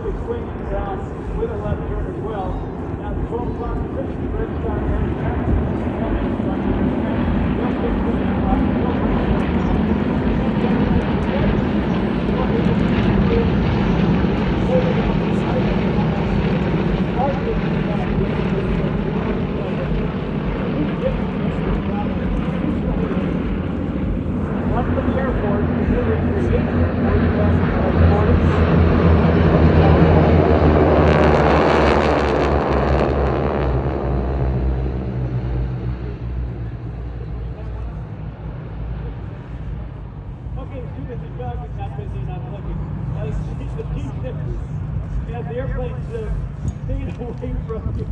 be swinging around with a left turn as well. Now the 12 o'clock position, Red Star Aaron Jackson. One from the airport, okay, as soon as the dog is not busy and I'm looking, as the airplane's staying away from you.